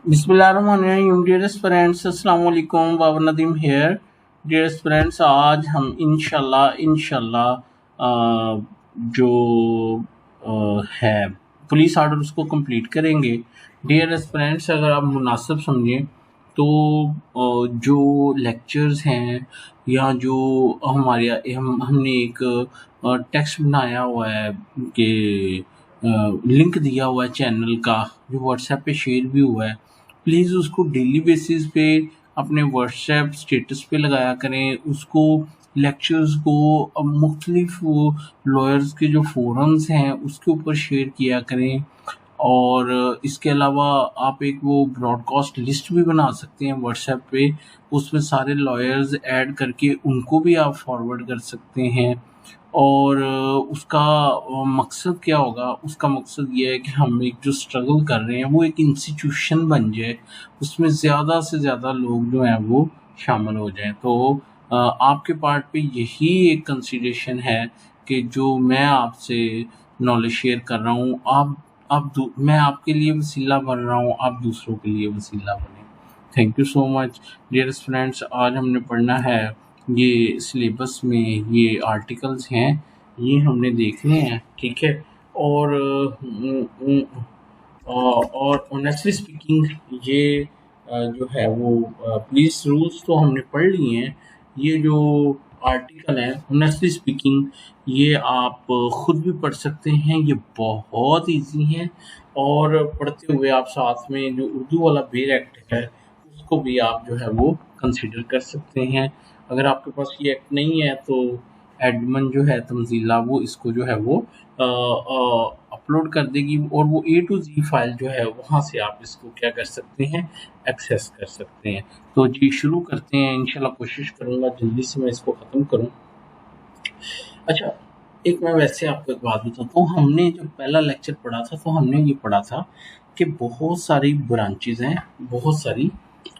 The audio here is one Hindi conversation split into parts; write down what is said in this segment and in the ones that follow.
बिस्मिल्लाहिर्रहमानिर्रहीम। डियर फ्रेंड्स, अस्सलाम वालेकुम। Babar Nadeem here. Dear friends, आज हम इंशाल्लाह जो है पुलिस आर्डर उसको कंप्लीट करेंगे। डियर फ्रेंड्स, अगर आप मुनासिब समझें तो जो लेक्चर्स हैं या जो हमने एक टेक्स्ट बनाया हुआ है कि लिंक दिया हुआ है चैनल का, जो व्हाट्सएप पे शेयर भी हुआ है, प्लीज़ उसको डेली बेसिस पे अपने व्हाट्सएप स्टेटस पे लगाया करें। उसको लेक्चर्स को मुख्तलिफ लॉयर्स के जो फोरम्स हैं उसके ऊपर शेयर किया करें। और इसके अलावा आप एक वो ब्रॉडकास्ट लिस्ट भी बना सकते हैं व्हाट्सएप पे, उसमें सारे लॉयर्स ऐड करके उनको भी आप फॉरवर्ड कर सकते हैं। और उसका मकसद क्या होगा? उसका मकसद ये है कि हम एक जो स्ट्रगल कर रहे हैं वो एक इंस्टीट्यूशन बन जाए, उसमें ज़्यादा से ज़्यादा लोग जो हैं वो शामिल हो जाएं। तो आपके पार्ट पे यही एक कंसिडरेशन है कि जो मैं आपसे नॉलेज शेयर कर रहा हूँ, मैं आपके लिए वसीला बन रहा हूँ, आप दूसरों के लिए वसीला बने। Thank you so much dear friends. आज हमने पढ़ना है, ये सिलेबस में ये आर्टिकल्स हैं, ये हमने देखने हैं, ठीक है। और और ऑनेस्टली स्पीकिंग ये जो है वो पुलिस रूल्स तो हमने पढ़ लिए हैं। ये जो आर्टिकल है ऑनेस्टली स्पीकिंग, ये आप खुद भी पढ़ सकते हैं, ये बहुत इजी है। और पढ़ते हुए आप साथ में जो उर्दू वाला बेर एक्ट है उसको भी आप जो है वो कंसिडर कर सकते हैं। अगर आपके पास ये एक्ट नहीं है तो एडमन जो है तंजीला वो इसको जो है वो अपलोड कर देगी, और वो A to Z फाइल जो है वहाँ से आप इसको क्या कर सकते हैं, एक्सेस कर सकते हैं। तो जी शुरू करते हैं। इंशाल्लाह कोशिश करूँगा जल्दी से मैं इसको ख़त्म करूँ। अच्छा, एक मैं वैसे आपको एक बात बताता हूँ। हमने जब पहला लेक्चर पढ़ा था तो हमने ये पढ़ा था कि बहुत सारी ब्रांचेज़ हैं, बहुत सारी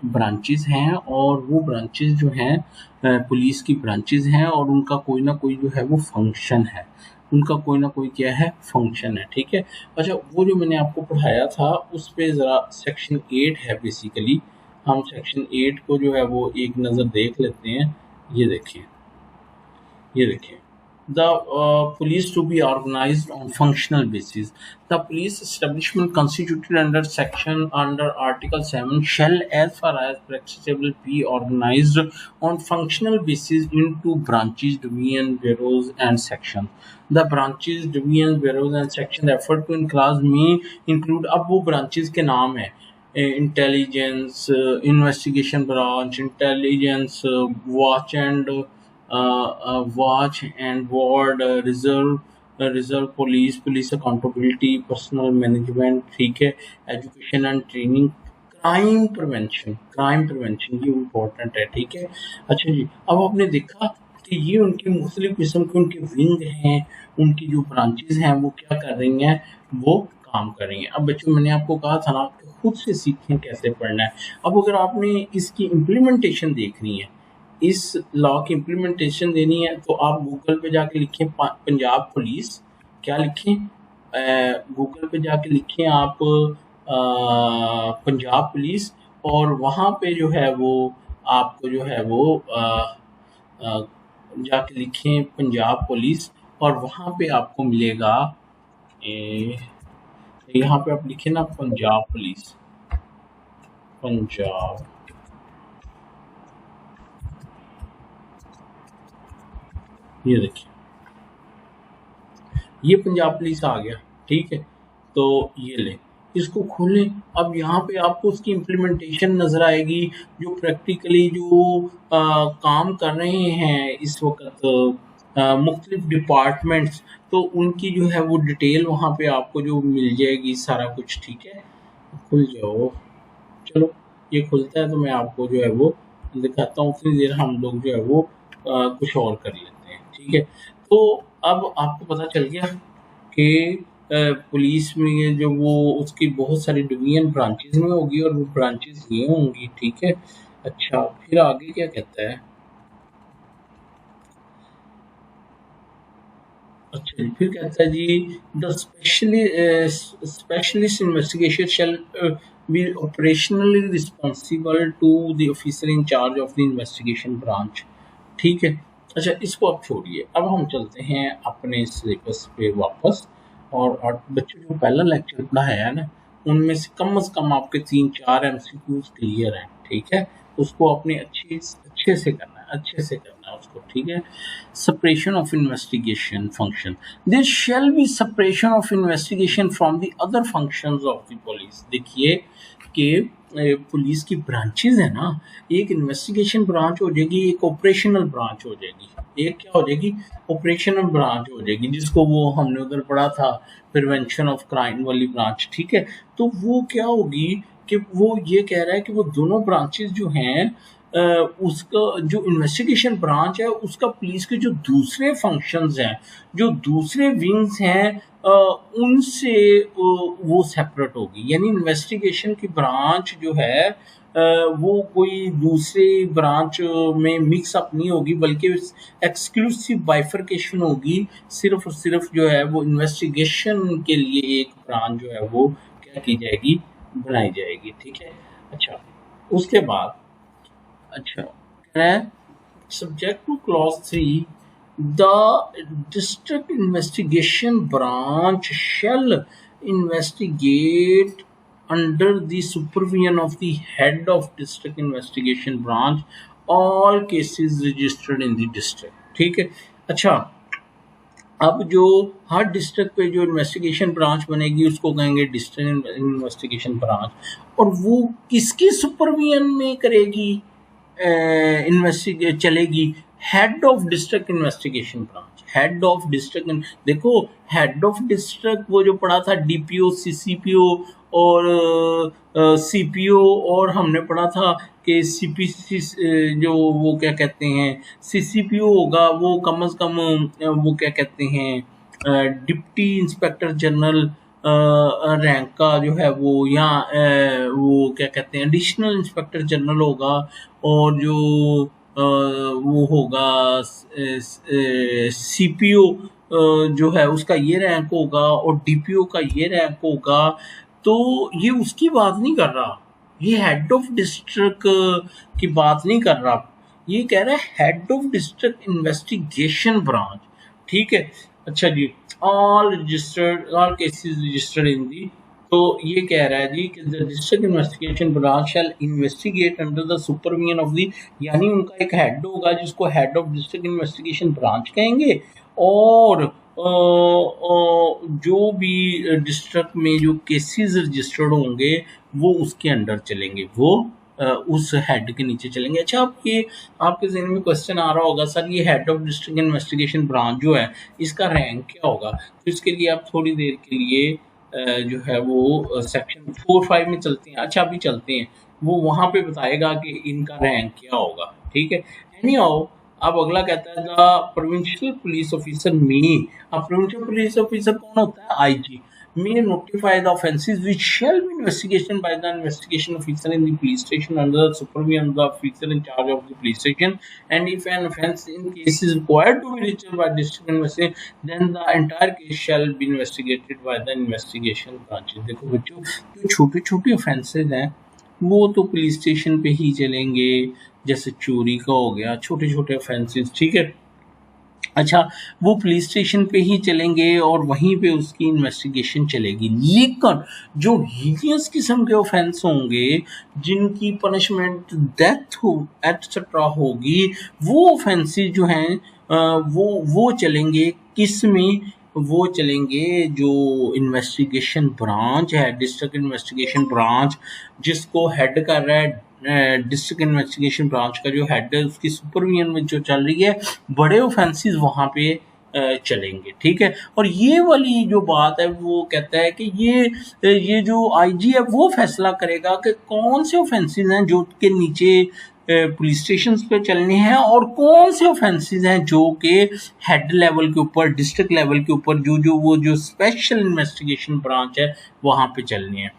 ब्रांचेज़ हैं, और वो ब्रांचेज़ जो हैं पुलिस की ब्रांचेज़ हैं, और उनका कोई ना कोई जो है वो फंक्शन है, उनका कोई ना कोई क्या है, फंक्शन है, ठीक है। अच्छा, वो जो मैंने आपको पढ़ाया था उस पे ज़रा सेक्शन 8 है बेसिकली। हम सेक्शन 8 को जो है वो एक नज़र देख लेते हैं। ये देखिए, ये देखिए, the police to be organized on functional basis. The police establishment constituted under Article 7 shall, as far as practicable, be organized on functional basis into branches, divisions, bureaus, and sections. The branches, divisions, bureaus, and sections referred to in class may include, अब वो branches के नाम है, intelligence, investigation branch, intelligence, watch and ward, reserve police, police accountability, personal management, ठीक है, education and training, crime prevention ये इम्पोर्टेंट है, ठीक है। अच्छा जी, अब आपने देखा कि ये उनकी मुख्तलिफ किस्म के उनके विंग हैं, उनकी जो ब्रांचेज हैं वो क्या कर रही हैं, वो काम कर रही हैं। अब बच्चों, मैंने आपको कहा था ना कि खुद से सीखें कैसे पढ़ना है। अब अगर आपने इसकी इम्प्लीमेंटेशन देखनी है, इस लॉ की इम्प्लीमेंटेशन देनी है, तो आप गूगल पे जाके लिखें पंजाब पुलिस। क्या लिखें? गूगल पे जाके लिखें आप पंजाब पुलिस, और वहाँ पे जो है वो आपको जो है वो जाके लिखें पंजाब पुलिस, और वहाँ पे आपको मिलेगा, यहाँ पे आप लिखें ना पंजाब पुलिस, पंजाब, ये देखिए, ये पंजाब पुलिस आ गया, ठीक है। तो ये ले, इसको खोलें। अब यहाँ पे आपको उसकी इम्प्लीमेंटेशन नज़र आएगी, जो प्रैक्टिकली जो काम कर रहे हैं इस वक्त मुख्तलिफ डिपार्टमेंट्स, तो उनकी जो है वो डिटेल वहाँ पे आपको जो मिल जाएगी, सारा कुछ, ठीक है। खुल जाओ, चलो ये खुलता है तो मैं आपको जो है वो दिखाता हूँ। उतनी देर हम लोग जो है वो कुछ और कर लेते हैं, ठीक है। तो अब आपको पता चल गया कि पुलिस में जो वो उसकी बहुत सारी डिवीजन ब्रांचेज में होगी, और वो ब्रांचेज ये होंगी, ठीक है। अच्छा, फिर आगे क्या कहता है? अच्छा जी, फिर कहता है जी, the specialist investigation shall be operationally responsible to the officer in charge of the investigation branch। ठीक है, अच्छा इसको आप छोड़िए, अब हम चलते हैं अपने सिलेबस पे वापस। और बच्चों जो पहला लेक्चर पढ़ाया है ना, उनमें से कम आपके 3-4 एमसीक्यूज क्लियर हैं। ठीक है, उसको अपने अच्छे से करना है, अच्छे से करना है उसको। ठीक है, separation of investigation function, there shall be separation of investigation from the other functions of the police। देखिए कि पुलिस की ब्रांचेज है ना, एक इन्वेस्टिगेशन ब्रांच हो जाएगी, एक ऑपरेशनल ब्रांच हो जाएगी। एक क्या हो जाएगी? ऑपरेशनल ब्रांच हो जाएगी, जिसको वो हमने उधर पढ़ा था प्रिवेंशन ऑफ क्राइम वाली ब्रांच। ठीक है, तो वो क्या होगी कि वो ये कह रहा है कि वो दोनों ब्रांचेस जो हैं, उसका जो इन्वेस्टिगेशन ब्रांच है उसका पुलिस के जो दूसरे फंक्शंस हैं, जो दूसरे विंग्स हैं, उनसे वो सेपरेट होगी। यानी इन्वेस्टिगेशन की ब्रांच जो है वो कोई दूसरे ब्रांच में मिक्स अप नहीं होगी, बल्कि एक्सक्लूसिव बाइफरकेशन होगी। सिर्फ और सिर्फ जो है वो इन्वेस्टिगेशन के लिए एक ब्रांच जो है वो क्या की जाएगी, बनाई जाएगी। ठीक है, अच्छा उसके बाद अच्छा कह रहा है subject two clause 3 the district investigation branch shall investigate under the supervision of the head of district investigation branch all cases registered in the district। ठीक है, अच्छा अब जो हर डिस्ट्रिक्ट पे जो इन्वेस्टिगेशन ब्रांच बनेगी उसको कहेंगे डिस्ट्रिक्ट इन्वेस्टिगेशन ब्रांच, और वो किसकी सुपरविजन में करेगी, इन्वेस्टिगेट चलेगी? Head of district investigation branch. Head of district, देखो हेड ऑफ डिस्ट्रिक्ट वो जो पढ़ा था डीपीओ, सीसीपीओ और सीपीओ, और हमने पढ़ा था कि सीपीसी जो वो क्या कहते हैं सीसीपीओ होगा, वो कम से कम वो क्या कहते हैं डिप्टी इंस्पेक्टर जनरल रैंक का जो है वो, या वो क्या कहते हैं एडिशनल इंस्पेक्टर जनरल होगा, और जो वो होगा सीपीओ जो है उसका ये रैंक होगा, और डीपीओ का ये रैंक होगा। तो ये उसकी बात नहीं कर रहा, ये हेड ऑफ डिस्ट्रिक्ट की बात नहीं कर रहा, ये कह रहा है head of district investigation branch. ठीक है, अच्छा जी, all cases registered in the, तो ये कह रहा है जी कि the district investigation branch shall investigate under the supervision of the, यानी उनका एक हेड होगा जिसको head of district investigation branch कहेंगे, और जो भी डिस्ट्रिक्ट में जो केसेस रजिस्टर्ड होंगे वो उसके अंडर चलेंगे, वो उस हेड के नीचे चलेंगे। अच्छा, आपके ज़हन में क्वेश्चन आ रहा होगा, सर ये head of district investigation branch जो है इसका रैंक क्या होगा? तो इसके लिए आप थोड़ी देर के लिए जो है वो सेक्शन 4-5 में चलते हैं। अच्छा अभी चलते हैं, वो वहाँ पे बताएगा कि इनका रैंक क्या होगा। ठीक है, एनी हाउ अब अगला कहता है द प्रोविंशियल पुलिस ऑफिसर में, अब प्रोविंशियल पुलिस ऑफिसर कौन होता है? IG. may notify the offences which shall be investigated by the investigation officer in the police station under the supervision of the officer in charge of the police station, and if an offence in case is required to be registered by district investigation, then the entire case shall be investigated by the investigation branches। देखो बच्चों, जो छोटे छोटे ऑफेंसेज हैं वो तो पुलिस स्टेशन पे ही चलेंगे, जैसे चोरी का हो गया, छोटे छोटे ऑफेंसेज। ठीक है, अच्छा वो पुलिस स्टेशन पे ही चलेंगे और वहीं पे उसकी इन्वेस्टिगेशन चलेगी। लेकिन जो हीनियस किस्म के ऑफेंस होंगे, जिनकी पनिशमेंट डेथ हो एटसेट्रा होगी, वो ऑफेंसेस जो हैं वो चलेंगे किस में? वो चलेंगे जो इन्वेस्टिगेशन ब्रांच है, डिस्ट्रिक्ट इन्वेस्टिगेशन ब्रांच, जिसको हेड कर रहा है डिस्ट्रिक्ट इन्वेस्टिगेशन ब्रांच का जो हेड है, उसकी सुपरविजन में जो चल रही है, बड़े ऑफेंसेस वहाँ पे चलेंगे। ठीक है, और ये वाली जो बात है वो कहता है कि ये जो आईजी है वो फैसला करेगा कि कौन से ऑफेंसेस हैं जो के नीचे पुलिस स्टेशन पे चलने हैं, और कौन से ऑफेंसेस हैं जो कि हेड लेवल के ऊपर, डिस्ट्रिक्ट लेवल के ऊपर जो स्पेशल इन्वेस्टिगेशन ब्रांच है वहाँ पे चलने हैं।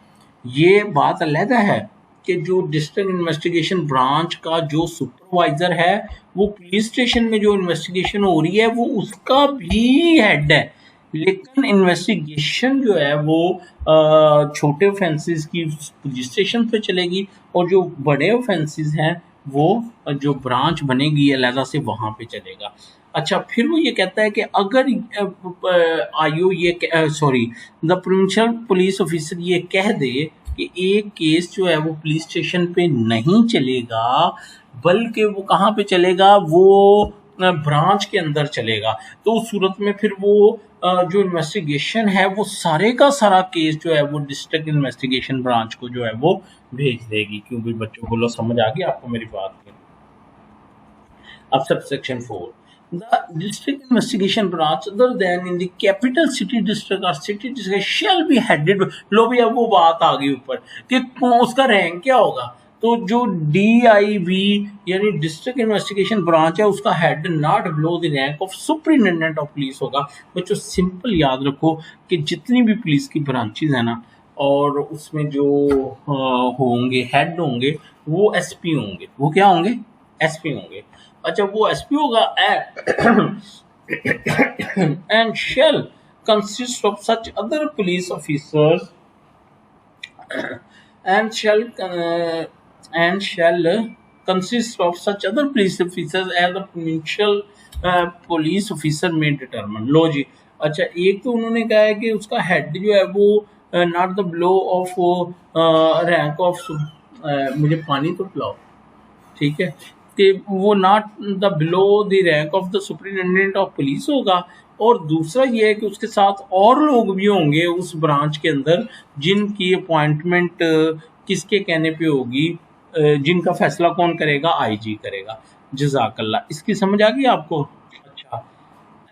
ये बात अलग है कि जो डिस्ट्रिक्ट इन्वेस्टिगेशन ब्रांच का जो सुपरवाइजर है, वो पुलिस स्टेशन में जो इन्वेस्टिगेशन हो रही है वो उसका भी हेड है, लेकिन इन्वेस्टिगेशन जो है वो छोटे ऑफेंसेस की पुलिस स्टेशन पे चलेगी, और जो बड़े ऑफेंसेस हैं वो जो ब्रांच बनेगी अलहदा से वहाँ पे चलेगा। अच्छा, फिर वो ये कहता है कि अगर आयु ये sorry the provincial police officer ये कह दे कि एक केस जो है वो पुलिस स्टेशन पे नहीं चलेगा, बल्कि वो कहाँ पे चलेगा, वो ब्रांच के अंदर चलेगा, तो उस सूरत में फिर वो जो इन्वेस्टिगेशन है वो सारे का सारा केस जो है वो डिस्ट्रिक्ट इन्वेस्टिगेशन ब्रांच को जो है वो भेज देगी। क्योंकि बच्चों को लो समझ आ गई आपको मेरी बात की। अब subsection 4, the district investigation branch other than in the capital city district or city district shall be headed। लो भी अब वो बात आ गई ऊपर कि उसका रैंक क्या होगा। तो जो DIB यानी डिस्ट्रिक्ट इन्वेस्टिगेशन ब्रांच है उसका head not below the rank of superintendent of police होगा। बच्चों सिंपल याद रखो कि जितनी भी पुलिस की ब्रांचेज है ना, और उसमें जो होंगे हेड होंगे वो SP होंगे। वो क्या होंगे? SP होंगे। अच्छा, वो SP होगा and shall consist of such other police officers and shall consist of such other police officers as the provincial police officer may determine। लो जी, अच्छा एक तो उन्होंने कहा है कि उसका हेड जो है वो not the below of rank of, मुझे पानी तो पिलाओ, ठीक है, कि वो not the below the rank of the superintendent of police होगा। और दूसरा ये है कि उसके साथ और लोग भी होंगे उस ब्रांच के अंदर जिनकी अपॉइंटमेंट किसके कहने पे होगी, जिनका फैसला कौन करेगा? IG करेगा। जज़ाकल्लाह। इसकी समझ आ गई आपको?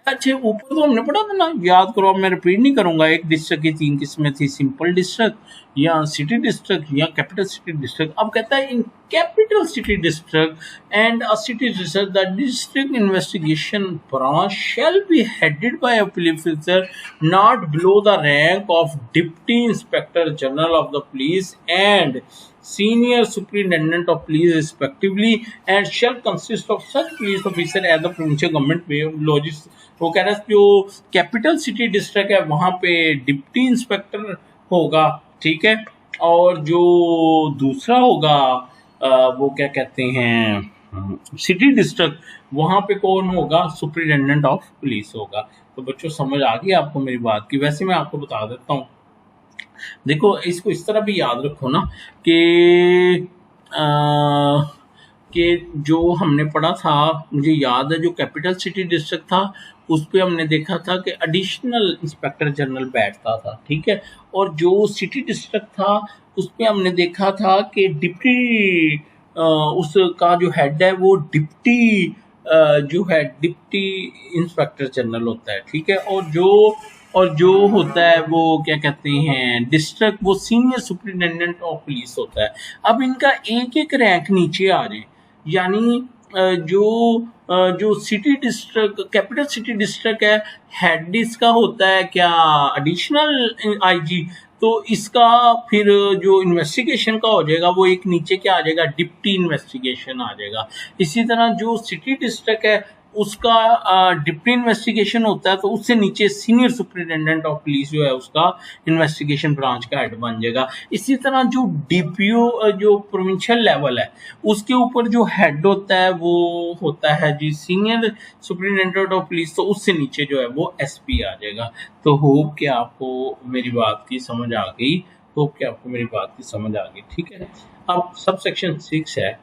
अच्छा, ऊपर तो हमने पढ़ा था ना, याद करो, अब मैं रिपीट नहीं करूंगा। एक डिस्ट्रिक्ट की 3 किस्में थी, सिंपल डिस्ट्रिक्ट या सिटी डिस्ट्रिक्ट या कैपिटल सिटी डिस्ट्रिक्ट। अब कहता है in capital city district and a city district the district investigation branch shall be headed by a police officer not below the rank of deputy inspector general of the police and senior superintendent of police respectively and shall consist of such police officer as the provincial government may lodges। वो कह रहा है जो कैपिटल सिटी डिस्ट्रिक्ट है वहां पे डिप्टी इंस्पेक्टर होगा, ठीक है, और जो दूसरा होगा वो क्या कहते हैं सिटी डिस्ट्रिक्ट, वहां पे कौन होगा? सुपरिटेंडेंट ऑफ पुलिस होगा। तो बच्चों समझ आ गई आपको मेरी बात की? वैसे मैं आपको बता देता हूँ, देखो इसको इस तरह भी याद रखो ना कि जो हमने पढ़ा था, मुझे याद है जो कैपिटल सिटी डिस्ट्रिक्ट था उस पर हमने देखा था कि एडिशनल इंस्पेक्टर जनरल बैठता था, ठीक है, और जो सिटी डिस्ट्रिक्ट था उस पर हमने देखा था कि डिप्टी उसका जो हेड है वो डिप्टी जो है डिप्टी इंस्पेक्टर जनरल होता है, ठीक है, और जो होता है वो क्या कहते हैं डिस्ट्रिक्ट, वो सीनियर सुपरिटेंडेंट ऑफ पुलिस होता है। अब इनका एक एक रैंक नीचे आ रहे, यानी जो city district capital city district है, हेड इसका होता है क्या? Additional IG। तो इसका फिर जो इन्वेस्टिगेशन का हो जाएगा वो एक नीचे क्या आ जाएगा? डिप्टी इन्वेस्टिगेशन आ जाएगा। इसी तरह जो सिटी डिस्ट्रिक्ट है उसका डिप्टी इन्वेस्टिगेशन होता है, तो उससे नीचे सीनियर सुपरिटेंडेंट ऑफ पुलिस जो है उसका इन्वेस्टिगेशन ब्रांच का हेड बन जाएगा। इसी तरह जो DPO जो प्रोविंशियल लेवल है उसके ऊपर जो हेड होता है वो होता है जी सीनियर सुपरिटेंडेंट ऑफ पुलिस, तो उससे नीचे जो है वो SP आ जाएगा। तो होप कि आपको मेरी बात की समझ आ गई, ठीक है। अब सब सेक्शन 6 है,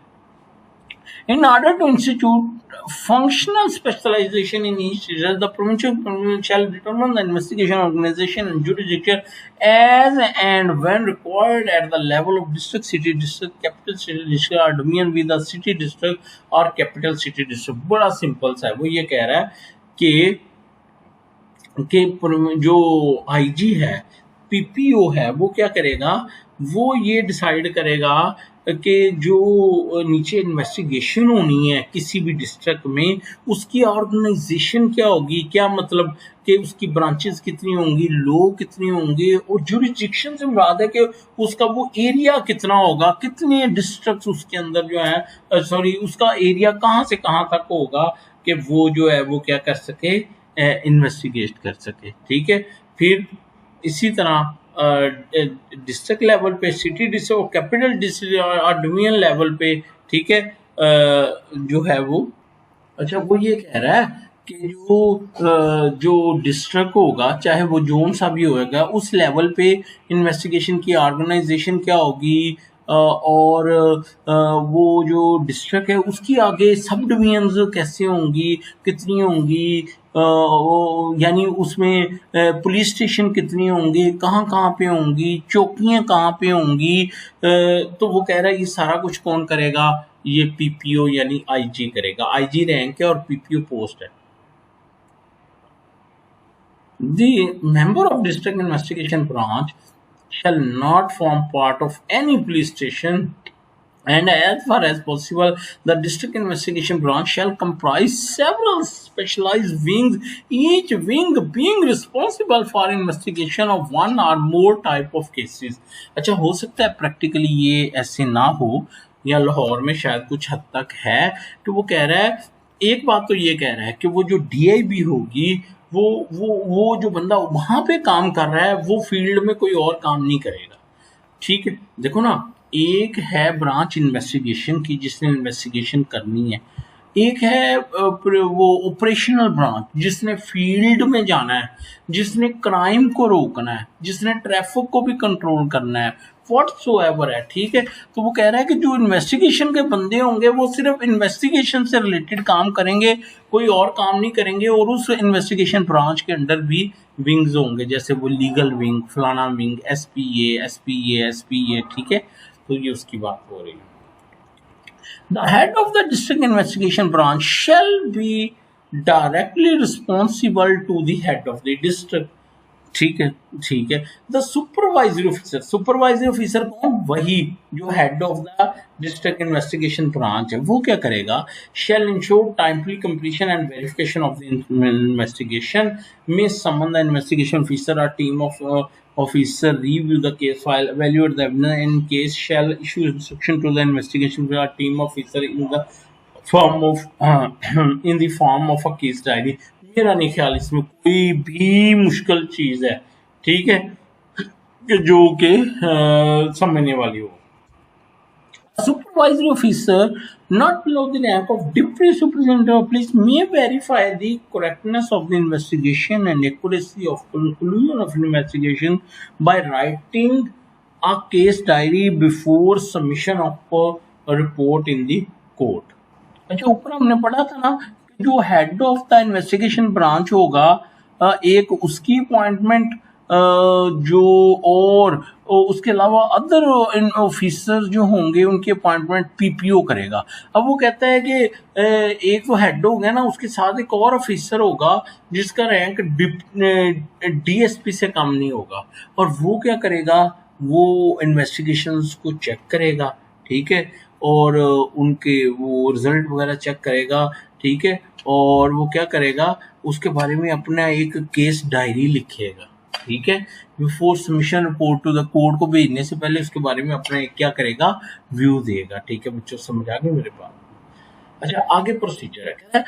in order to institute functional specialization in each region, the provincial government shall determine the investigation organization and jurisdiction as and when required at the level of district, city district, capital city district or dominion with the city district or capital city district। बड़ा सिंपल सा है, वो ये कह रहा है कि जो IG है, PPO है, वो क्या करेगा? वो ये डिसाइड करेगा कि जो नीचे इन्वेस्टिगेशन होनी है किसी भी डिस्ट्रिक्ट में उसकी ऑर्गेनाइजेशन क्या होगी, क्या मतलब कि उसकी ब्रांचेस कितनी होंगी, लोग कितने होंगे, और जुरिस्डिक्शन से मुराद है कि उसका वो एरिया कितना होगा, कितने डिस्ट्रिक्ट उसके अंदर जो है उसका एरिया कहाँ से कहाँ तक होगा कि वो जो है वो क्या कर सके, इन्वेस्टिगेट कर सके। ठीक है, फिर इसी तरह डिस्ट्रिक्ट लेवल पे, सिटी डिस्ट्रिक्ट, कैपिटल डिस्ट्रिक्ट और डिवीजन लेवल पे, ठीक है, जो है वो, अच्छा वो ये कह रहा है कि जो डिस्ट्रिक्ट होगा, चाहे वो जोन सा भी होगा, उस लेवल पे इन्वेस्टिगेशन की ऑर्गेनाइजेशन क्या होगी, और वो जो डिस्ट्रिक्ट है उसकी आगे सब डिवीजन्स कैसे होंगी, कितनी होंगी, यानी उसमें पुलिस स्टेशन कितनी होंगे, कहाँ कहाँ पे होंगी, चौकियाँ कहाँ पे होंगी, तो वो कह रहा है ये सारा कुछ कौन करेगा, ये पीपीओ यानी आईजी करेगा। आईजी रैंक है और पीपीओ पोस्ट है। The member of district investigation branch shall not form part of any police station, and as far as possible, the district investigation branch shall comprise several specialized wings, each wing being responsible for investigation of one or more type of cases। अच्छा, हो सकता है प्रैक्टिकली ये ऐसे ना हो, या लाहौर में शायद कुछ हद तक है। तो वो कह रहा है, एक बात तो ये कह रहा है कि वो जो डीआईबी होगी, वो जो बंदा वहां पे काम कर रहा है वो फील्ड में कोई और काम नहीं करेगा। ठीक है, देखो ना, एक है ब्रांच इन्वेस्टिगेशन की जिसने इन्वेस्टिगेशन करनी है, एक है वो ऑपरेशनल ब्रांच जिसने फील्ड में जाना है, जिसने क्राइम को रोकना है, जिसने ट्रैफिक को भी कंट्रोल करना है, व्हाटसोएवर है। ठीक है, तो वो कह रहा है कि जो इन्वेस्टिगेशन के बंदे होंगे वो सिर्फ इन्वेस्टिगेशन से रिलेटेड काम करेंगे, कोई और काम नहीं करेंगे, और उस इन्वेस्टिगेशन ब्रांच के अंडर भी विंग्स होंगे, जैसे वो लीगल विंग, फलाना विंग, एसपीए। ठीक है, तो ये उसकी बात हो रही है। The head of the district investigation branch shall be directly responsible to the head of the district। ठीक है, ठीक है। द सुपरवाइजरी ऑफिसर कौन, वही जो head of the district investigation branch है, वो क्या करेगा, shall ensure timely completion and verification of the investigation, में समन द इन्वेस्टिगेशन ऑफिसर और team of officer review the case file, evaluate the evidence, in case shall issue instruction to the investigation team officer in the form of in the form of a case diary। मेरा नहीं ख्याल इसमें कोई भी मुश्किल चीज है, ठीक है, कि जो कि समझने वाली हो। Supervisory officer not below the rank of deputy superintendent of police may verify the correctness of the investigation and accuracy of conclusion of investigation by writing a case diary before submission of a report in the court। अच्छा, ऊपर हमने पढ़ा था ना, जो head of the investigation branch होगा, एक उसकी अपॉइंटमेंट जो, और उसके अलावा अदर ऑफिसर जो होंगे उनकी अपॉइंटमेंट पीपीओ करेगा। अब वो कहता है कि एक तो हेड हो गया ना, उसके साथ एक और ऑफिसर होगा जिसका रैंक डीएसपी से कम नहीं होगा, और वो क्या करेगा, वो इन्वेस्टिगेशंस को चेक करेगा। ठीक है, और उनके वो रिजल्ट वगैरह चेक करेगा। ठीक है, और वो क्या करेगा, उसके बारे में अपना एक केस डायरी लिखेगा। ठीक है, before submission report to the court को भेजने से पहले उसके बारे में अपना एक क्या करेगा, व्यू देगा। ठीक है बच्चों, समझ आ गए मेरे पास। अच्छा, आगे प्रोसीजर है, क्या है,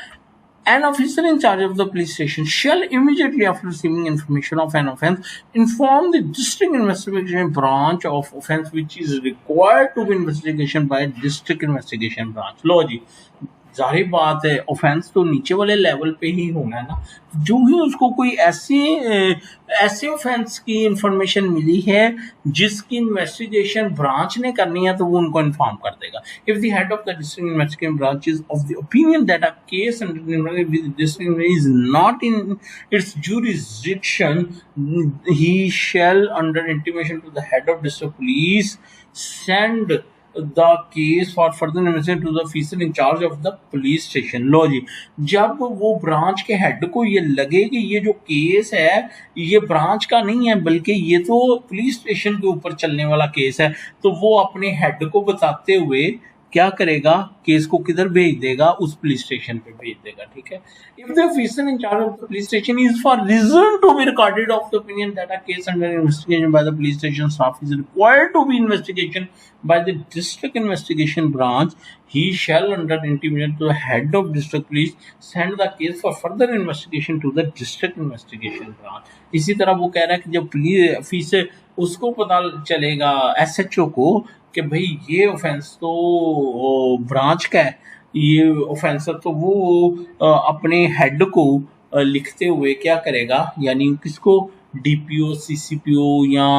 an officer in charge of the police station shall immediately after receiving information of an offence inform the district investigation branch of offence which is required to be investigation by district investigation branch। लो जी, जाहिर बात है ऑफेंस तो नीचे वाले लेवल पे ही होना है ना। जो ही उसको कोई ऐसे ऑफेंस की इंफॉर्मेशन मिली है जिसकी इन्वेस्टिगेशन ब्रांच ने करनी है, तो वो उनको इन्फॉर्म कर देगा। If the head of the district investigation branch is of the opinion that a case district is not in its jurisdiction, he shall under intimation to the head of district police send the case for further investigation to the officer in charge of the police station। लो जी, जब वो ब्रांच के हेड को ये लगे कि ये जो केस है ये ब्रांच का नहीं है बल्कि ये तो पुलिस स्टेशन के ऊपर चलने वाला केस है, तो वो अपने हेड को बताते हुए क्या करेगा, केस को किधर भेज देगा, उस पुलिस स्टेशन पे भेज देगा। ठीक है, if the officer in charge of the police station is for reason to be recorded of the opinion that a case under investigation by the police station staff is required to be investigation by the district investigation branch, he shall under intimation to the head of district police send the case for further investigation to the district investigation branch। इसी तरह वो कह रहा है कि जब पुलिस ऑफिसर उसको पता चलेगा एसएचओ को कि भाई ये ऑफेंस तो ब्रांच का है, ये ऑफेंस तो वो अपने हेड को लिखते हुए क्या करेगा, यानी किसको, डीपीओ सीसीपीओ या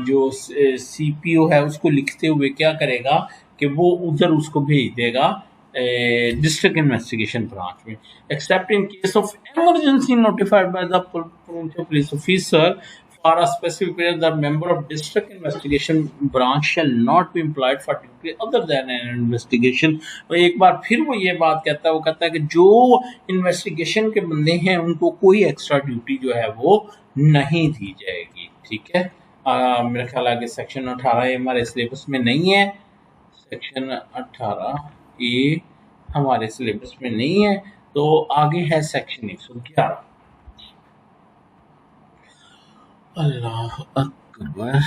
जो सीपीओ है उसको लिखते हुए क्या करेगा कि वो उधर उसको भेज देगा डिस्ट्रिक्ट इन्वेस्टिगेशन ब्रांच में। Accept in case of emergency notified by the police officer for a specific period, the member of district investigation branch shall not be employed for duty other than N investigation. तो एक बार फिर वो ये बात कहता है, वो कहता है कि जो इन्वेस्टिगेशन के बंदे हैं उनको कोई एक्स्ट्रा ड्यूटी जो है वो नहीं दी जाएगी। ठीक है, मेरा ख्याल है कि सेक्शन 18 हमारे सिलेबस में नहीं है, सेक्शन 18 ए हमारे सिलेबस में नहीं है, तो आगे है सेक्शन 111। अल्लाह अकबर।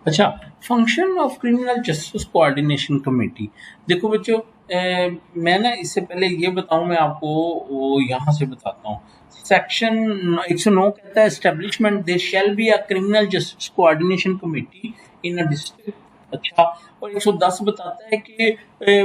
अच्छा, function of criminal justice coordination committee. देखो बच्चों, मैं ना इससे पहले ये बताऊं, मैं आपको वो यहाँ से बताता हूँ। सेक्शन 109 कहता है establishment there shall be a criminal justice coordination committee in a district. अच्छा, और 110 बताता है कि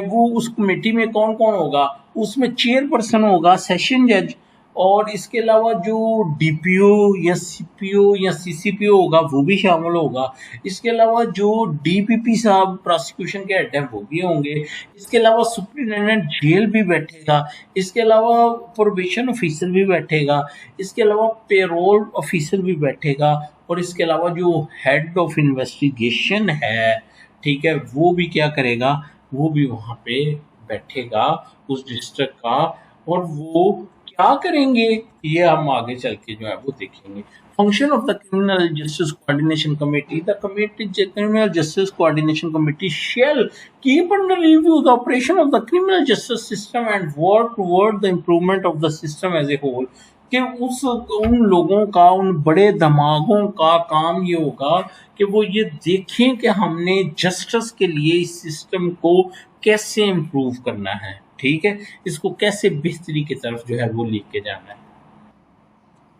वो उस कमेटी में कौन कौन होगा, उसमें चेयरपर्सन होगा सेशन जज, और इसके अलावा जो डीपीओ या सीपीओ या सीसीपीओ होगा वो भी शामिल होगा। इसके अलावा जो डीपीपी साहब प्रोसिक्यूशन के हेड हैं वो भी होंगे। इसके अलावा सुप्रिटेंडेंट जेल भी बैठेगा। इसके अलावा प्रोबेशन ऑफिसर भी बैठेगा। इसके अलावा पेरोल ऑफिसर भी बैठेगा। और इसके अलावा जो हेड ऑफ इन्वेस्टिगेशन है, ठीक है, वो भी क्या करेगा, वो भी वहाँ पे बैठेगा उस डिस्ट्रिक्ट का। और वो क्या करेंगे ये हम आगे चल के जो है वो देखेंगे। Function of the criminal justice coordination committee, the committee criminal justice coordination committee shall keep under review the operation of the criminal justice system and work toward the improvement of the system as a whole. कि उन लोगों का, उन बड़े दिमागों का काम ये होगा कि वो ये देखें कि हमने जस्टिस के लिए इस सिस्टम को कैसे इम्प्रूव करना है। ठीक है, इसको कैसे बेहतरी की तरफ जो है वो लेके जाना है।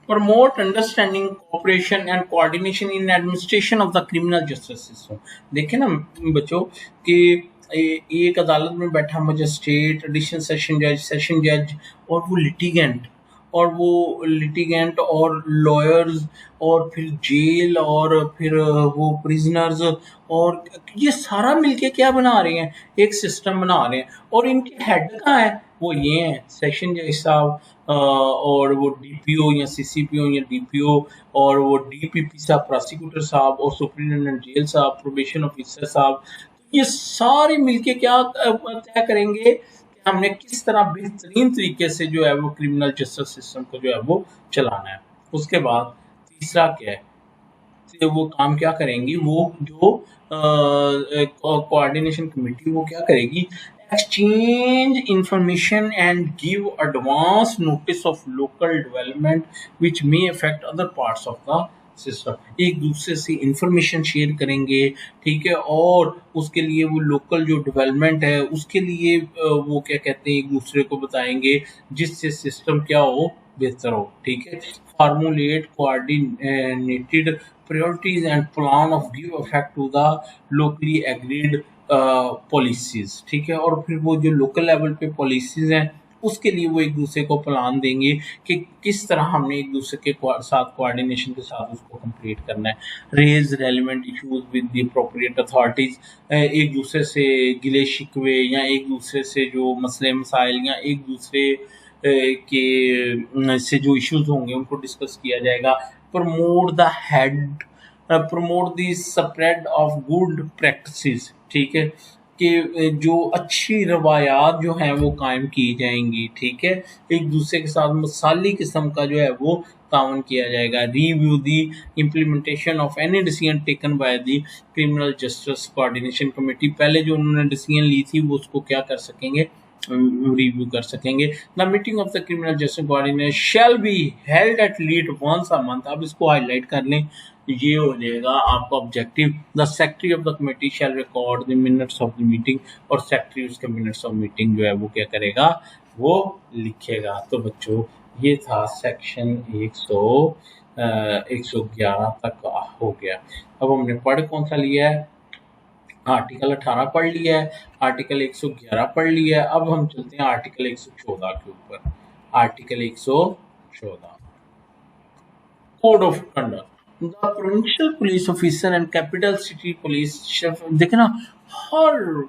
Promote understanding, cooperation and coordination in administration of the criminal justice system. देखें ना बच्चों कि एक अदालत में बैठा मजिस्ट्रेट, एडिशनल सेशन जज और वो लिटिगेंट, और लॉयर्स, और फिर जेल, और फिर वो प्रिजनर्स, और ये सारा मिलके क्या बना रहे हैं, एक सिस्टम बना रहे हैं। और इनके हेड कहाँ है, वो ये हैं सेशन जज साहब, और वो डीपीओ या सीसीपीओ या डीपीओ, और वो डीपीपी साहब प्रोसिक्यूटर साहब, और सुप्रिटेंडेंट जेल साहब, प्रोबेशन ऑफिसर साहब। ये सारे मिलके क्या तय करेंगे कि हमने किस तरह बेहतरीन तरीके से जो है वो क्रिमिनल जस्टिस सिस्टम को जो है वो चलाना है। उसके बाद तीसरा क्या है, वो काम क्या करेंगी, वो जो कोऑर्डिनेशन कमेटी वो क्या करेगी, exchange information and give advance notice of local development which may affect other parts of the system। एक दूसरे से इंफॉर्मेशन शेयर करेंगे, ठीक है, और उसके लिए वो लोकल जो डेवलपमेंट है उसके लिए वो क्या कहते हैं एक दूसरे को बताएंगे, जिससे सिस्टम क्या हो, बेहतर हो। ठीक है, formulate coordinated priorities and plan of give effect to the locally agreed policies. ठीक है, और फिर वो जो लोकल लेवल पे पॉलिसीज हैं उसके लिए वो एक दूसरे को प्लान देंगे कि किस तरह हमने एक दूसरे के साथ कोऑर्डिनेशन के साथ उसको कंप्लीट करना है। Raise relevant issues with the appropriate authorities, एक दूसरे से गिले शिकवे या एक दूसरे से जो मसले मसाइल या एक दूसरे के से जो इश्यूज होंगे उनको डिस्कस किया जाएगा। Promote the spread of good practices. ठीक है, कि जो अच्छी रवायात जो हैं वो कायम की जाएंगी, ठीक है। एक दूसरे के साथ मसाली किस्म का जो है वो ताउन किया जाएगा। Review the implementation of any decision taken by the criminal justice coordination committee, पहले जो उन्होंने डिसीजन ली थी वो उसको क्या कर सकेंगे, रिव्यू कर सकेंगे। The meeting of the criminal justice coordination shall be held at least once a month. अब इसको हाईलाइट कर लें, ये हो जाएगा आपका objective. The secretary of the committee shall record the minutes of the meeting, और सेक्रेटरी उसके मिनट्स ऑफ मीटिंग जो है वो क्या करेगा, वो लिखेगा। तो बच्चों ये था सेक्शन 111 तक हो गया। अब हमने पढ़ कौन सा लिया है, आर्टिकल 18 पढ़ लिया है, आर्टिकल 111 पढ़ लिया है। अब हम चलते हैं आर्टिकल 114 के ऊपर। Article 114 code of conduct. The provincial police officer and capital city police, देखे ना, हर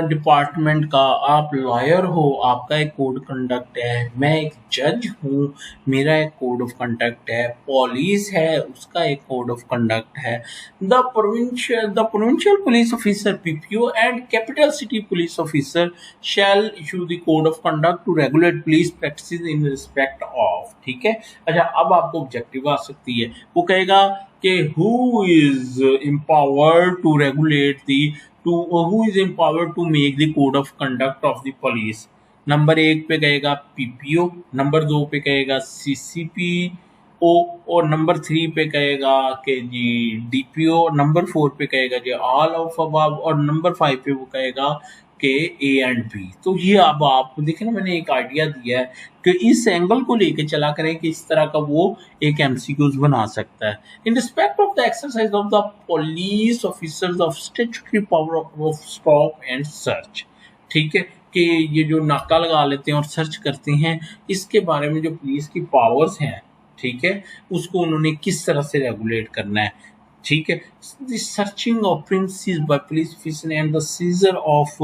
डिपार्टमेंट का, आप लॉयर हो आपका एक कोड कंडक्ट है, मैं एक जज हूँ मेरा एक कोड ऑफ कंडक्ट है, पुलिस है उसका एक कोड ऑफ कंडक्ट है। The provincial police officer PPO and capital city police officer shall issue the code of conduct to regulate police practices in respect of, ठीक है। अच्छा, अब आपको ऑब्जेक्टिव आ सकती है, वो कहेगा कि who is empowered to regulate the who is empowered to make the code of conduct of the police। Number 1 पे कहेगा पीपीओ, नंबर 2 पे कहेगा सीसीपीओ, और नंबर 3 पे कहेगा कि जी डीपीओ, नंबर 4 पे कहेगा जी ऑल ऑफ अबव, और नंबर 5 पे वो कहेगा के ए एंड बी। तो ये अब आप देखें ना, मैंने एक आइडिया दिया है कि इस एंगल को लेके चला करें कि इस तरह का वो एक एमसीक्यूज बना सकता है। इन respect of the exercise of the police officers of statutory power of stop and search, ठीक है, कि ये जो नाका लगा लेते हैं और सर्च करते हैं, इसके बारे में जो पुलिस की पावर्स हैं, ठीक है, उसको उन्होंने किस तरह से रेगुलेट करना है, ठीक है। The searching of premises by police officer and the seizure of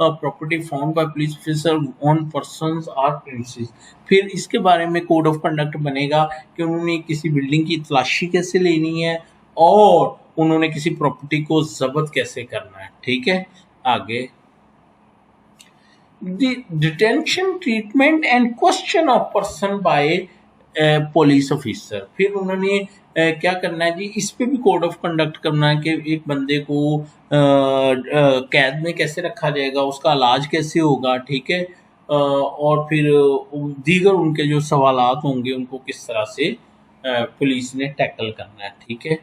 property found by police officer on persons or premises. फिर इसके बारे में कोड ऑफ कंडक्ट बनेगा कि उन्होंने किसी बिल्डिंग की तलाशी कैसे लेनी है और उन्होंने किसी प्रॉपर्टी को जब्त कैसे करना है, ठीक है। आगे the detention treatment and question of person by police officer. फिर उन्होंने क्या करना है जी, इस पे भी कोड ऑफ कंडक्ट करना है कि एक बंदे को कैद में कैसे रखा जाएगा, उसका इलाज कैसे होगा, ठीक है, और फिर दीगर उनके जो सवालात होंगे उनको किस तरह से पुलिस ने टैकल करना है, ठीक है।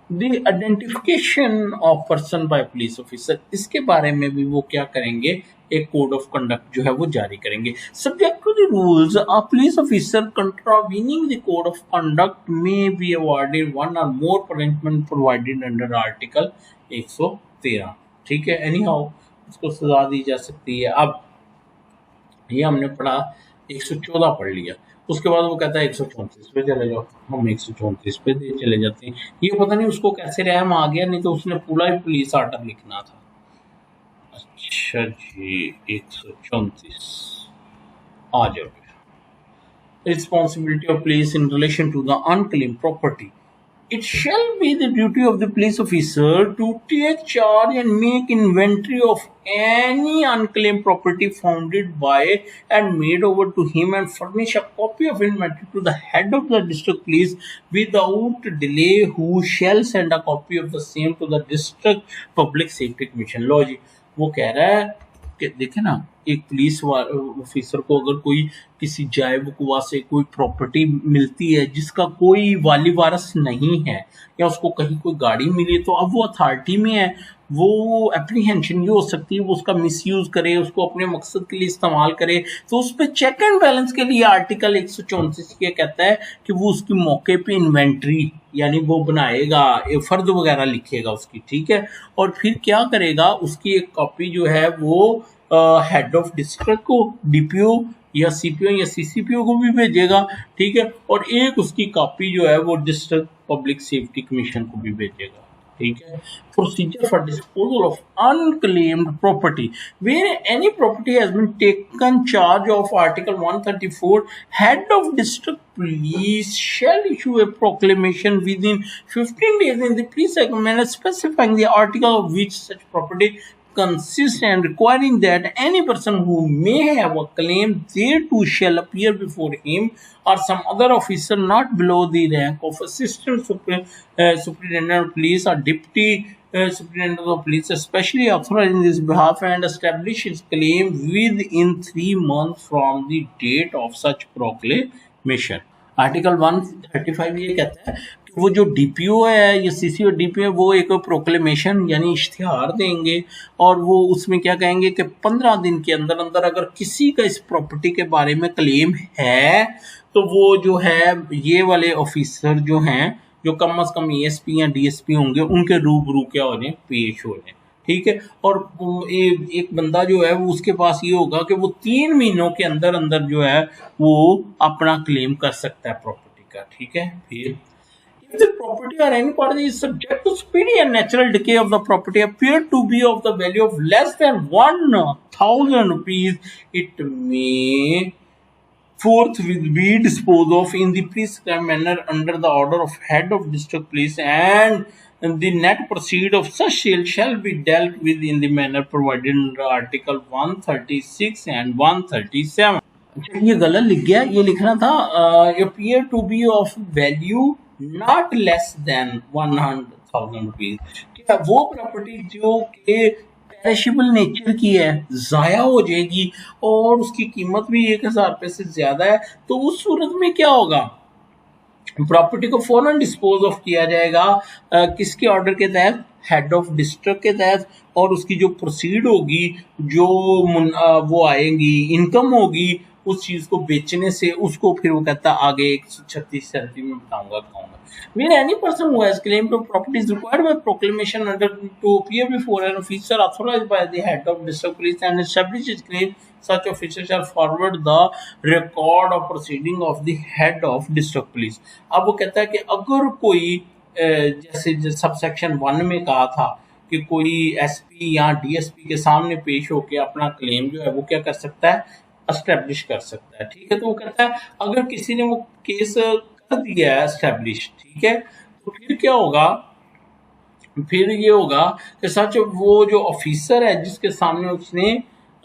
The identification of person by police officer, इसके बारे में भी वो क्या करेंगे, एक कोड ऑफ कंडक्ट जो है वो जारी करेंगे। Subject to the rules, a police officer contravening the code of conduct may be awarded one or more punishment provided under article 113, ठीक है। एनी हाउ उसको सजा दी जा सकती है। अब ये हमने पढ़ा, 114 पढ़ लिया, उसके बाद वो कहता है 134 पे चले जाओ, हम 134 पे चले जाते हैं। ये पता नहीं उसको कैसे रहम आ गया, नहीं तो उसने पूरा ही पुलिस आर्डर लिखना था। अच्छा जी, 134 आ जाओ। Responsibility of police in relation to the unclaimed property. It shall be the duty of the police officer to take charge and make inventory of any unclaimed property founded by and made over to him and furnish a copy of inventory to the head of the district police without delay, who shall send a copy of the same to the district public safety commission। लो जी, वो कह रहा है कि देखे ना, एक पुलिस ऑफिसर को अगर कोई किसी जाए वकुआ से कोई प्रॉपर्टी मिलती है जिसका कोई वाली वारस नहीं है, या उसको कहीं कोई गाड़ी मिली, तो अब वो अथॉरिटी में है, वो एप्रीहेंशन ये हो सकती है वो उसका मिसयूज करे, उसको अपने मकसद के लिए इस्तेमाल करे, तो उस पर चेक एंड बैलेंस के लिए आर्टिकल 134 ये कहता है कि वो उसकी मौके पे इन्वेंट्री यानी वो बनाएगा, फर्द वगैरह लिखेगा उसकी, ठीक है, और फिर क्या करेगा, उसकी एक कॉपी जो है वो हेड ऑफ डिस्ट्रिक्ट को, डीपीओ या सीपीओ या सीसीपीओ को भी भेजेगा, ठीक है, और एक उसकी कॉपी जो है वो डिस्ट्रिक्ट पब्लिक सेफ्टी कमीशन को भी भेजेगा, ठीक है। Procedure for disposal of unclaimed property, where any property has been taken charge of article 134, head of district police shall issue a proclamation within 15 days in the precise manner specifying the article of which such property consists and requiring that any person who may have a claim thereto shall appear before him or some other officer not below the rank of assistant superintendent of police or deputy superintendent of police, especially authorized in this behalf, and establish his claim within 3 months from the date of such proclamation. Article 135 ये कहता है कि वो जो डीपीओ है या सीसीओ डीपीओ वो एक प्रोक्लेमेशन यानी इश्तिहार देंगे और वो उसमें क्या कहेंगे कि 15 दिन के अंदर अंदर अगर किसी का इस प्रॉपर्टी के बारे में क्लेम है तो वो जो है ये वाले ऑफिसर जो हैं जो कम अज कम एएसपी या डीएसपी होंगे उनके रूबरू क्या हो जाए पेश हो जाए, ठीक है। और एक बंदा जो है वो उसके पास ये होगा कि वो 3 महीनों के अंदर अंदर जो है वो अपना क्लेम कर सकता है प्रॉपर्टी का, ठीक है। फिर if the property or any party is subject to speedy and natural decay of the property appear to be of the value of less than 1,000 rupees, it may forthwith be disposed of in the prescribed manner under the order of head of district police, and the net proceed of such sale shall be dealt with in the manner provided under Article 136 and 137. ये गलत लिख गया, ये लिखना था appear to be of value not less than 100,000 rupees. क्या वो प्रॉपर्टी जो कि पेरिशेबल नेचर की है, जाया हो जाएगी और उसकी कीमत भी 1,000 रुपये से ज्यादा है, तो उस सूरत में क्या होगा, प्रॉपर्टी को फौरन डिस्पोज ऑफ किया जाएगा किसके ऑर्डर के तहत, हेड ऑफ डिस्ट्रिक्ट के तहत, और उसकी जो प्रोसीड होगी, जो वो आएगी इनकम होगी उस चीज को बेचने से, उसको फिर वो कहता है आगे 136 में बताऊंगा कहूंगा। When any person who has claimed to property is required by proclamation under to appear before an officer authorized by the head of district police and establish his claim, such officer shall forward the record of proceeding of the head of district police। अब वो कहता है कि अगर कोई जैसे सबसेक्शन 1 में कहा था कि कोई एसपी या डीएसपी के सामने पेश होकर अपना क्लेम जो है वो क्या कर सकता है, एस्टेब्लिश कर सकता है, ठीक है। तो वो कहता है अगर किसी ने वो केस कर दिया है एस्टेब्लिश, ठीक है, तो फिर क्या होगा, फिर ये होगा कि सच वो जो ऑफिसर है जिसके सामने उसने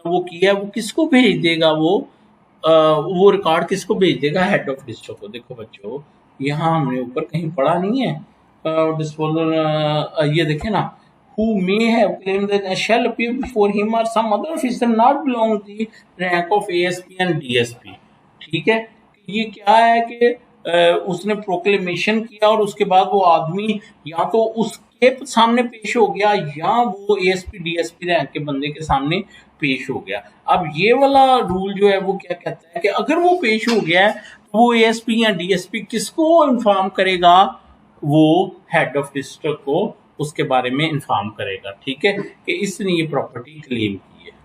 वो किया वो किसको भेज देगा, वो रिकॉर्ड किसको भेज देगा, हेड ऑफ डिस्ट्रिक्ट को। देखो बच्चों यहाँ हमने ऊपर कहीं पढ़ा नहीं है डिस्पोजल, ये देखे ना, who may have claimed that shall appear before him or some other officer not belong to the rank of ASP and DSP, ठीक है। ये क्या है कि उसने प्रोक्लेमेशन किया और उसके बाद वो आदमी या तो उसके सामने पेश हो गया या वो एएसपी डीएसपी रैंक के बंदे के सामने पेश हो गया। अब ये वाला रूल जो है वो क्या कहता है कि अगर वो पेश हो गया है तो वो एएसपी या डीएसपी किसको इन्फॉर्म करेगा, वो हेड ऑफ डिस्ट्रिक्ट को उसके बारे में इन्फॉर्म करेगा, ठीक है, कि इसने ये प्रॉपर्टी क्लेम की है।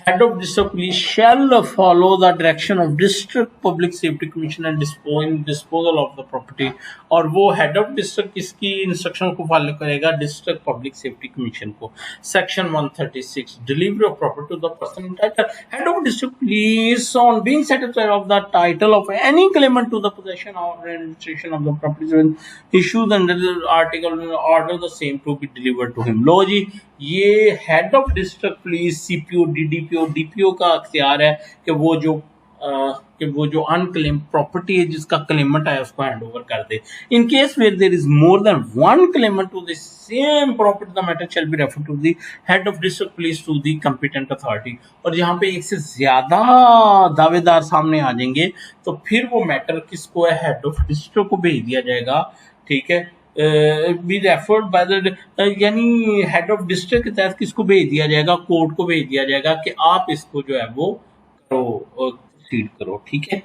Head of district police shall follow the direction of district public safety commission and disposal of the property, और वो हेड ऑफ डिस्ट्रिक्ट किसकी इंस्ट्रक्शन को फॉलो करेगा, डिस्ट्रिक्ट पब्लिक सेफ्टी कमीशन को। Section 136 delivery of property to the person entitled, head of district police on being satisfied of the title of any claimant to the possession or administration of the property issues under the article order the same to be delivered to him। लो जी, ये head of district police CPO DDPO DPO का अख्तियार है कि वो जो अनक्लेम प्रॉपर्टी है जिसका क्लेमेंट है उसको हैंड ओवर कर दे। In case where there is more than one claimant to the same property the matter shall be referred to the head of district police to the competent authority. और जहां पे एक से ज्यादा दावेदार सामने आ जाएंगे तो फिर वो मैटर किसको है, हेड ऑफ डिस्ट्रिक्ट को भेज दिया जाएगा, ठीक है। बी रेफर्ड बाय द यानी हेड ऑफ डिस्ट्रिक्ट के तहत किसको भेज दिया जाएगा, कोर्ट को भेज दिया जाएगा कि आप इसको जो है वो करो, प्रोसीड करो, ठीक है।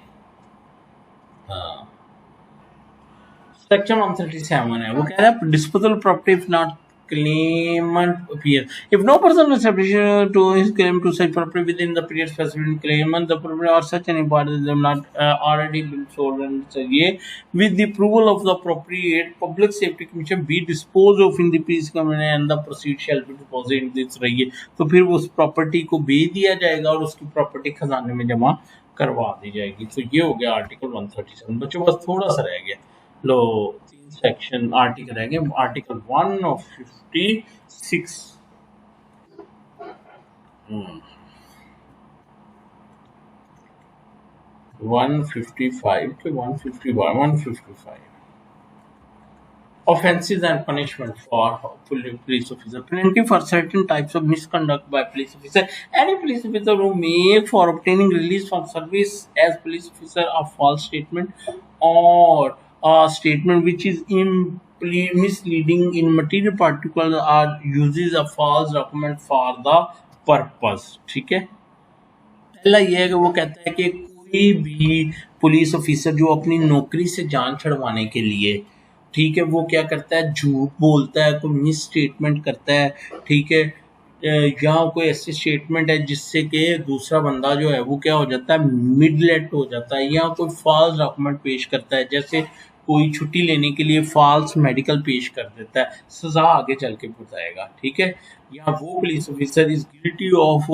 सेक्शन 137 है, वो कह रहा है disposal property if not claimant appears if no person established to his claim to such property within the period specified in claimant the property or such any part of them not already been sold and ये with the approval of the appropriate public safety commission be disposed of in the peace committee and the proceed shall be deposited in this रहिए, तो फिर उस प्रॉपर्टी को बेच दिया जाएगा और उसकी प्रॉपर्टी खजाने में जमा करवा दी जाएगी। तो ये हो गया आर्टिकल 137। बच्चों बस थोड़ा सा रह गया, लो सेक्शन आर्टिकल रह गए, article 1 of 56 155 to 151, 155. Offenses and punishment for police officer. Penalty for certain types of misconduct by police officer. Any police officer who make for obtaining release from service as police officer a false statement or a statement which is misleading in material particular or uses a false document for the purpose. ठीक है, पहला ये है कि वो कहता है कि कोई भी पुलिस ऑफिसर जो अपनी नौकरी से जान छुड़वाने के लिए, ठीक है, वो क्या करता है, झूठ बोलता है, कोई मिस स्टेटमेंट करता है, ठीक है, या कोई ऐसी स्टेटमेंट है जिससे कि दूसरा बंदा जो है वो क्या हो जाता है, मिडलेट हो जाता है, या कोई फॉल्स डॉक्यूमेंट पेश करता है, जैसे कोई छुट्टी लेने के लिए फॉल्स मेडिकल पेश कर देता है, सजा आगे चल के बताएगा, ठीक है, या वो police officer is guilty of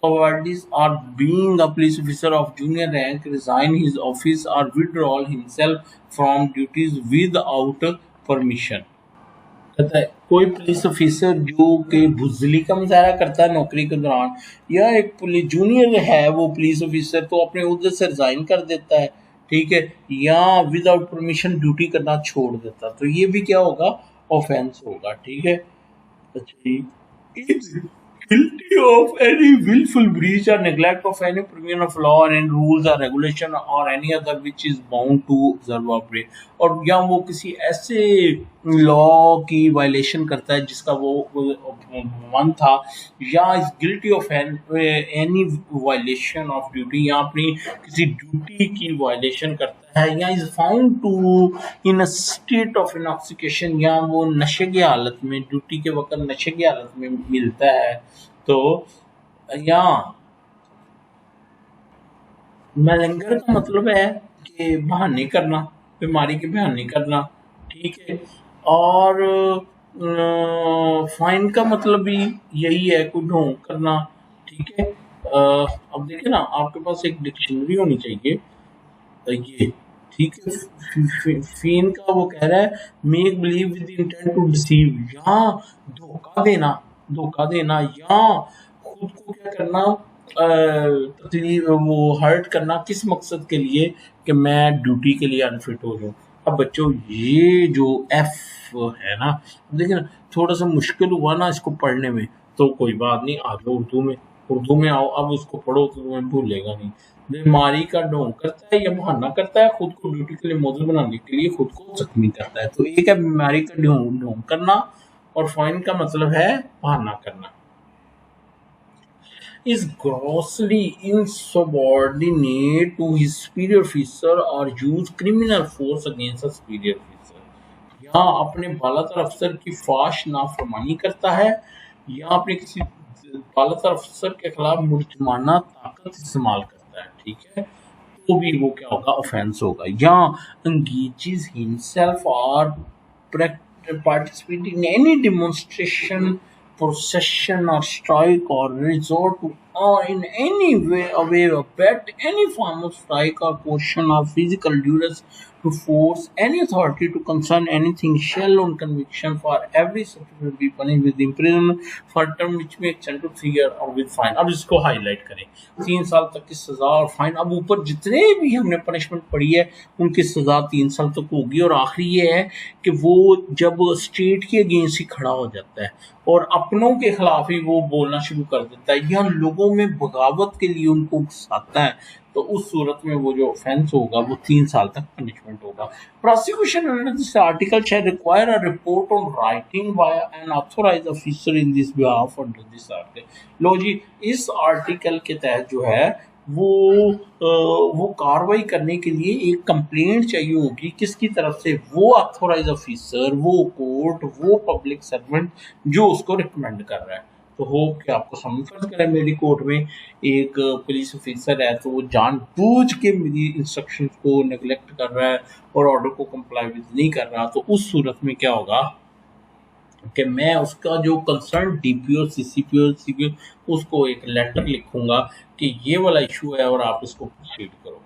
cowardice or being a police officer of junior rank resign his office or withdraw himself from duties without permission. कहता है कोई पुलिस ऑफिसर जो कि बुजदली का मुजाहरा करता है नौकरी के दौरान, या एक पुलिस जूनियर है वो पुलिस ऑफिसर, तो अपने उधर से रिजाइन कर देता है, ठीक है, या विदाउट परमिशन ड्यूटी करना छोड़ देता, तो ये भी क्या होगा, ऑफेंस होगा, ठीक है। अच्छा, guilty of any willful breach or neglect of any provision of law and any rules or regulation or any other which is bound to observe or obey, और या वो किसी ऐसे लॉ की वायलेशन करता है जिसका वो मन था, या is guilty of any violation of duty, या अपनी किसी ड्यूटी की वायलेशन करता है, या is found to in a state of intoxication, या वो नशे की हालत में, ड्यूटी के वक्त नशे की हालत में मिलता है, तो या मैलंगर का मतलब है कि बहाने करना, बीमारी के बहाने करना, ठीक है, और फाइन का मतलब भी यही है, कोई ढोंग करना, ठीक है। अब देखिए ना, आपके पास एक डिक्शनरी होनी चाहिए, ये ठीक है, फीन का वो कह रहा है make believe with intent to deceive, या धोखा देना, या खुद को क्या करना, वो हर्ट करना, किस मकसद के लिए, कि मैं ड्यूटी के लिए अनफिट हो जाऊं। अब बच्चों ये जो एफ है ना, देखिए ना, थोड़ा सा मुश्किल हुआ ना इसको पढ़ने में, तो कोई बात नहीं, आ जाओ उर्दू में आओ, अब उसको पढ़ो तो तुम्हें भूलेगा नहीं। बीमारी का ढोंग करता है या बहाना करता है, खुद को ड्यूटी के लिए मौजूद बनाने के लिए खुद को जख्मी करता है, तो एक है बीमारी का ढोंग करना, और फाइन का मतलब है बहाना करना। is grossly insubordinate to his superior officer or use criminal force against a superior officer, या अपने बालातर अफसर की फाश नाफरमानी करता है, या अपने किसी बालातर अफसर के खिलाफ मुल्ज़िमाना ताकत इस्तेमाल करता है, ठीक है, तो भी वो क्या होगा, ऑफेंस होगा। या engages himself or participating in any demonstration, procession or strike or resort to or in any way abet any form of strike or coercion or physical duress to force any authority to concern anything shall on conviction for every such will be punished with imprisonment for term which may extend to 3 years or with fine। अब इसको हाईलाइट करें, 3 साल तक की सजा और फाइन। अब ऊपर जितने भी हमने पनिशमेंट पढ़ी है उनकी सजा 3 साल तक होगी, और आखिरी ये है कि वो जब स्टेट के अगेंस्ट ही खड़ा हो जाता है और अपनों के खिलाफ ही वो बोलना शुरू कर देता है, या लोगों में बगावत के लिए उनको उकसाता है, तो उस सूरत में वो जो ऑफेंस होगा वो 3 साल तक पनिशमेंट होगा। Prosecution under this article shall require a report on writing by an authorised officer in this behalf under this article. लो जी, इस आर्टिकल के तहत जो है वो कार्रवाई करने के लिए एक कंप्लेंट चाहिए होगी, किसकी तरफ से, वो ऑथराइज्ड ऑफिसर, वो कोर्ट, वो पब्लिक सर्वेंट जो उसको रिकमेंड कर रहा है। तो होप कि आपको समझ करें, मेरी कोर्ट में एक पुलिस ऑफिसर है तो वो जानबूझ के मेरी इंस्ट्रक्शंस को नेग्लेक्ट कर रहा है और ऑर्डर को कंप्लाई विद नहीं कर रहा, तो उस सूरत में क्या होगा कि मैं उसका जो कंसर्न डीपीओ, सीसीपीओ, सीपीओ उसको एक लेटर लिखूंगा कि ये वाला इशू है और आप इसको प्रोसीड करो।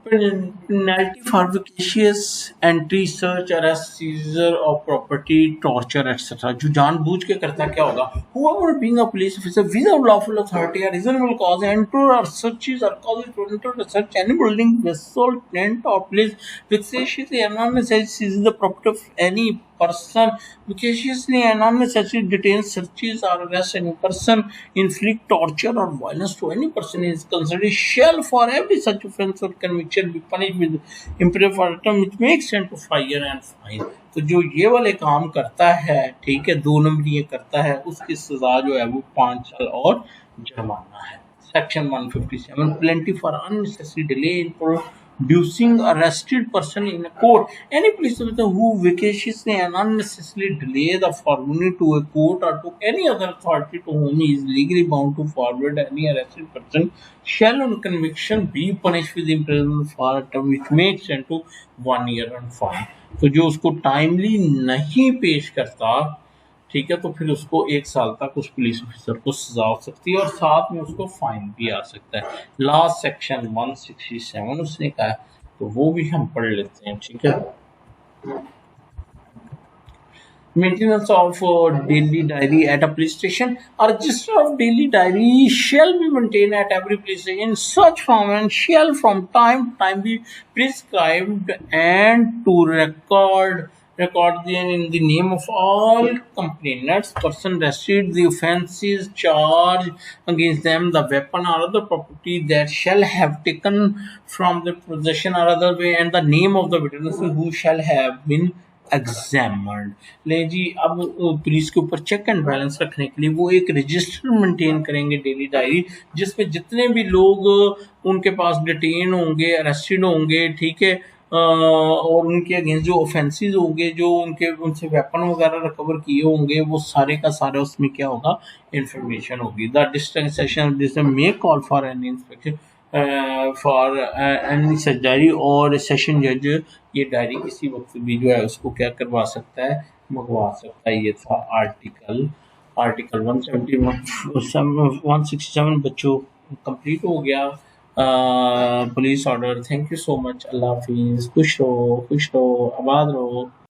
Penalty for vicious entry, search, arrest, seizure of property, torture, etc. जो जानबूझ के करता क्या होगा? Whoever being a police officer without lawful authority or reasonable cause enter or searches or causes to enter or search any building, vessel, tent or place vexatiously and unnecessarily seizes the property of any person, vexatiously and unnecessarily detains, searches or arrests any person, inflict torture or violence to any person is considered shall for every such offence or conviction be punished with imprisonment for a term which may extend to 5 years and fine। तो जो ये वाले काम करता है, ठीक है, 2 नंबर ये करता है, उसकी सजा जो है वो 5 साल और जुर्माना है। Section 157 penalty for unnecessary delay in producing arrested person in a court. Any police officer who vexatiously and unnecessarily delay the forwarding to a court or to any other authority to whom he is legally bound to forward any arrested person shall on conviction be punished with imprisonment for a term which may extend to 1 year and fine। तो जो उसको टाइमली नहीं पेश करता, ठीक है, तो फिर उसको 1 साल तक उस पुलिस ऑफिसर को सजा हो सकती है और साथ में उसको फाइन भी आ सकता है। लास्ट सेक्शन 167 उसने कहा, तो वो भी हम पढ़ लेते हैं, ठीक है। Maintenance of daily diary at a police station. A register of daily diary shall be maintained at every police station in such form and shall from time to time be prescribed and to record in the name of all complainants, person arrested, the offences charged against them, the weapon or other property that shall have taken from the possession or other way, and the name of the witness who shall have been एग्जामर्ड। ले जी, अब पुलिस के ऊपर चेक एंड बैलेंस रखने के लिए वो एक रजिस्टर मेंटेन करेंगे, डेली डायरी, जिसमें जितने भी लोग उनके पास डिटेन होंगे, अरेस्टेड होंगे, ठीक है, और उनके अगेंस्ट जो ऑफेंसेस होंगे, जो उनसे वेपन वगैरह रिकवर किए होंगे, वो सारे का सारा उसमें क्या होगा, इंफॉर्मेशन होगी। The district session this may call for any inspection for any such diary, और सेशन जज ये डायरी किसी वक्त भी जो है उसको क्या करवा सकता है, मंगवा सकता है। ये था आर्टिकल 167 बच्चों कंप्लीट हो गया police order. Thank you so much. अल्लाह हाफिज़। खुश रहो, आबाद रहो।